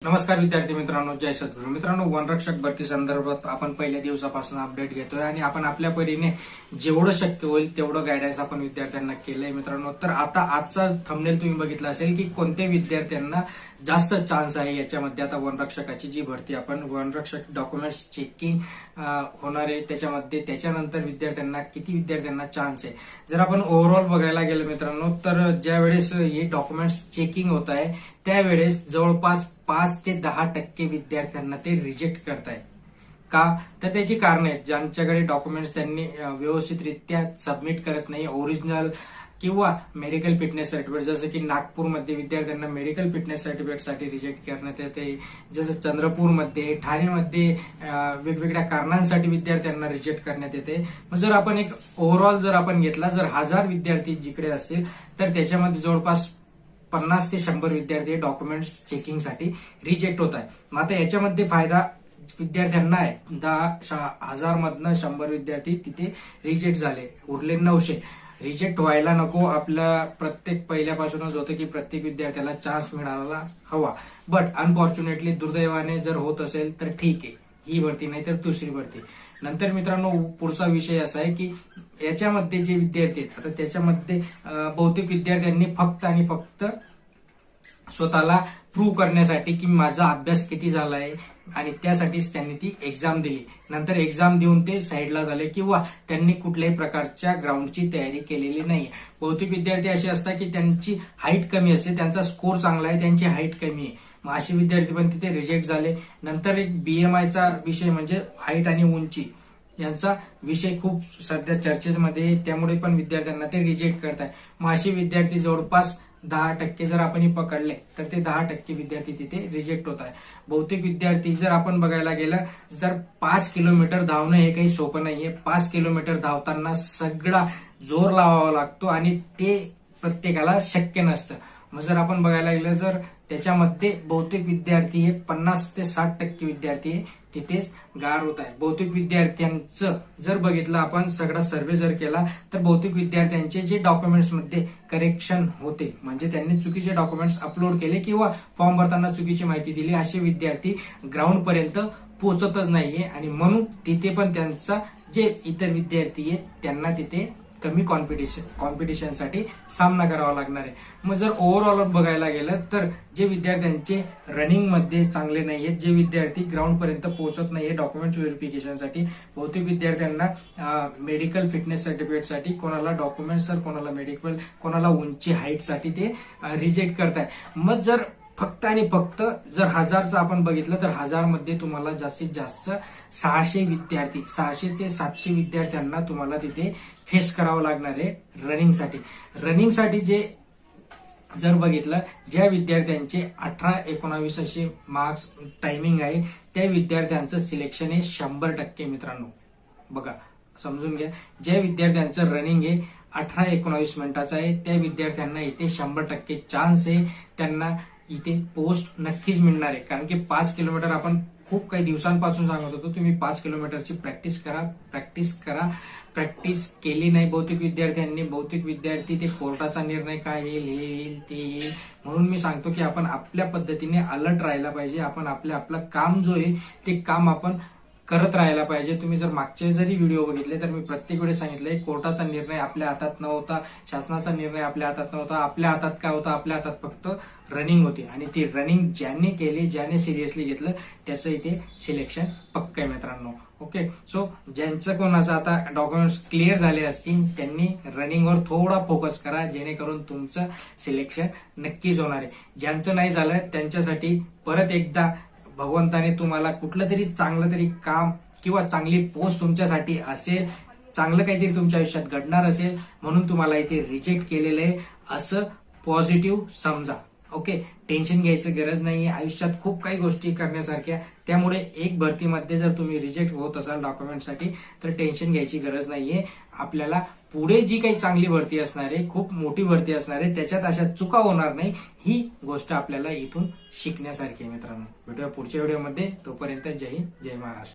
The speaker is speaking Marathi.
नमस्कार विद्यार्थी मित्रांनो, जय सद्गुरू मित्रांनो. वनरक्षक भरती संदर्भात आपण पहिल्या दिवसापासून अपडेट घेतोय आणि आपण आपल्या परीने जेवढं शक्य होईल तेवढं गायडन्स आपण विद्यार्थ्यांना केलंय मित्रांनो. तर आता आजचा थंबनेल तुम्ही बघितला असेल की कोणत्या विद्यार्थ्यांना जास्त चान्स आहे याच्यामध्ये. आता वनरक्षकाची जी भरती आपण वनरक्षक डॉक्युमेंट्स चेकिंग होणार आहे त्याच्यामध्ये, त्याच्यानंतर विद्यार्थ्यांना किती विद्यार्थ्यांना चान्स आहे जर आपण ओव्हरऑल बघायला गेलं मित्रांनो, तर ज्या वेळेस हे डॉक्युमेंट्स चेकिंग होत आहे त्यावेळेस जवळपास 5 ते 10% विद्यार्थ्यांना ते रिजेक्ट करताय. का? तर त्याची कारण आहेत. ज्यांच्याकडे डॉक्युमेंट्स त्यांनी व्यवस्थितरित्या सबमिट करत नाही, ओरिजिनल किंवा मेडिकल फिटनेस सर्टिफिकेट, जसं की नागपूरमध्ये विद्यार्थ्यांना मेडिकल फिटनेस सर्टिफिकेटसाठी रिजेक्ट करण्यात येते, जसं चंद्रपूरमध्ये, ठाणेमध्ये वेगवेगळ्या कारणांसाठी विद्यार्थ्यांना रिजेक्ट करण्यात येते. मग जर आपण एक ओव्हरऑल जर आपण घेतला, जर 1000 विद्यार्थी जिकडे असतील तर त्याच्यामध्ये जवळपास 50 ते 100 विद्यार्थी डॉक्युमेंट्स चेकिंगसाठी रिजेक्ट होत आहे. मग आता याच्यामध्ये फायदा विद्यार्थ्यांना आहे. 10,000 मधनं 100 विद्यार्थी तिथे रिजेक्ट झाले, उरले 900. रिजेक्ट व्हायला नको. आपलं प्रत्येक पहिल्यापासूनच होतं की प्रत्येक विद्यार्थ्याला चान्स मिळायला हवा, बट अनफॉर्च्युनेटली दुर्दैवाने जर होत असेल तर ठीक आहे, ही भरती नाही तर दुसरी भरती. नंतर मित्रांनो पुढचा विषय असा आहे की याच्यामध्ये जे विद्यार्थी आहेत, आता त्याच्यामध्ये बहुतेक विद्यार्थ्यांनी फक्त आणि फक्त स्वतःला प्रूव्ह करण्यासाठी की माझा अभ्यास किती झाला आहे आणि त्यासाठीच त्यांनी ती एक्झाम दिली. नंतर एक्झाम देऊन ते साईडला झाले किंवा त्यांनी कुठल्याही प्रकारच्या ग्राउंडची तयारी केलेली नाही. बहुतेक विद्यार्थी असे असतात की त्यांची हाईट कमी असते, त्यांचा स्कोर चांगला आहे, त्यांची हाईट कमी आहे, मग असे विद्यार्थी पण तिथे रिजेक्ट झाले. नंतर एक BMIचा विषय म्हणजे हाईट आणि उंची यांचा विषय खूप सध्या चर्चेमध्ये, त्यामुळे पण विद्यार्थ्यांना ते रिजेक्ट करताय. मग असे विद्यार्थी जवळपास 10% जर आपण पकडले तर ते 10% विद्यार्थी तिथे रिजेक्ट होत आहे. बहुतेक विद्यार्थी जर आपण बघायला गेलं, जर 5 किलोमीटर धावणं हे काही सोपं नाहीये. 5 किलोमीटर धावताना सगळा जोर लावावा लागतो आणि ते प्रत्येकाला शक्य नसतं. मग जर आपण बघायला गेलं, जर त्याच्यामध्ये बहुतेक विद्यार्थी हे 50 ते 60% विद्यार्थी तिथेच गार होत आहे. बहुतेक विद्यार्थ्यांचं जर बघितलं आपण, सगळा सर्व्हे जर केला तर बहुतेक विद्यार्थ्यांचे जे डॉक्युमेंट्स मध्ये करेक्शन होते, म्हणजे त्यांनी चुकीचे डॉक्युमेंट्स अपलोड केले किंवा फॉर्म भरताना चुकीची माहिती दिली, असे विद्यार्थी ग्राउंड पर्यंत पोहोचतच नाहीये आणि म्हणून तिथे पण त्यांचा जे इतर विद्यार्थी आहेत त्यांना तिथे कमी कॉम्पिटिशनसाठी सामना करावा लागणार आहे. मग जर ओव्हरऑल बघायला गेलं तर जे विद्यार्थ्यांचे रनिंग मध्ये चांगले नाहीयेत, जे विद्यार्थी ग्राउंड पर्यंत पोहोचत नाहीये डॉक्युमेंट व्हेरिफिकेशनसाठी, बहुतेक विद्यार्थ्यांना मेडिकल फिटनेस सर्टिफिकेटसाठी, कोणाला डॉक्युमेंट्स तर कोणाला मेडिकल, कोणाला उंची हाईटसाठी ते रिजेक्ट करताय. मग जर फक्त आणि फक्त जर 1000चं आपण बघितलं तर 1000 मध्ये तुम्हाला जास्तीत जास्त 600 विद्यार्थी, 600 ते 700 विद्यार्थ्यांना तुम्हाला तिथे फेस करावं लागणार आहे रनिंगसाठी. रनिंगसाठी जे जर बघितलं, ज्या विद्यार्थ्यांचे 18-19 असे मार्क्स टायमिंग आहे त्या विद्यार्थ्यांचं सिलेक्शन आहे 100% मित्रांनो. बघा समजून घ्या, ज्या विद्यार्थ्यांचं रनिंग आहे 18-19 मिनिटाचं आहे त्या विद्यार्थ्यांना इथे 100% चान्स आहे, त्यांना इथे पोस्ट नक्कीच मिळणार आहे. कारण की 5 किलोमीटर आपण खूप काही दिवसांपासून सांगत होतो, तुम्ही 5 किलोमीटरची प्रॅक्टिस करा. प्रॅक्टिस केली नाही बहुतेक विद्यार्थ्यांनी. बहुतेक विद्यार्थी ते कोर्टाचा निर्णय काय येईल, हे येईल, ते येईल, म्हणून मी सांगतो की आपण आपल्या पद्धतीने अलर्ट राहायला पाहिजे. आपण आपलं काम जो आहे ते काम आपण करत राहायला पाहिजे. तुम्ही जर मागचे जरी व्हिडिओ बघितले तर मी प्रत्येक वेळेस सांगितलंय, कोर्टाचा निर्णय आपल्या हातात नव्हता, शासनाचा निर्णय आपल्या हातात नव्हता. आपल्या हातात काय होता? आपल्या हातात फक्त रनिंग होती आणि ती रनिंग ज्याने केली, ज्याने सिरियसली घेतलं त्याचं इथे सिलेक्शन पक्क आहे मित्रांनो. ओके, सो ज्यांचं कोणाचं आता डॉक्युमेंट्स क्लिअर झाले असतील त्यांनी रनिंगवर थोडा फोकस करा, जेणेकरून तुमचं सिलेक्शन नक्कीच होणार आहे. ज्यांचं नाही झालं त्यांच्यासाठी परत एकदा भगवंताने तुम्हाला कुठलं तरी चांगलं तरी काम किंवा चांगली पोस्ट तुमच्यासाठी असेल, चांगलं काहीतरी तुमच्या आयुष्यात घडणार असेल म्हणून तुम्हाला इथे रिजेक्ट केलेलं आहे असं पॉझिटिव्ह समजा. ओके, टेन्शन घ्यायचं गरज नाहीये. आयुष्यात खूप काही गोष्टी करण्यासारख्या, त्यामुळे एक भरतीमध्ये जर तुम्ही रिजेक्ट होत असाल डॉक्युमेंटसाठी तर टेन्शन घ्यायची गरज नाहीये. आपल्याला पुढे जी काही चांगली भरती असणार आहे, खूप मोठी भरती असणार आहे, त्याच्यात अशा चुका होणार नाही, ही गोष्ट आपल्याला इथून शिकण्यासारखी आहे मित्रांनो. भेटूया पुढच्या व्हिडिओमध्ये. तोपर्यंत जय हिंद, जय महाराष्ट्र.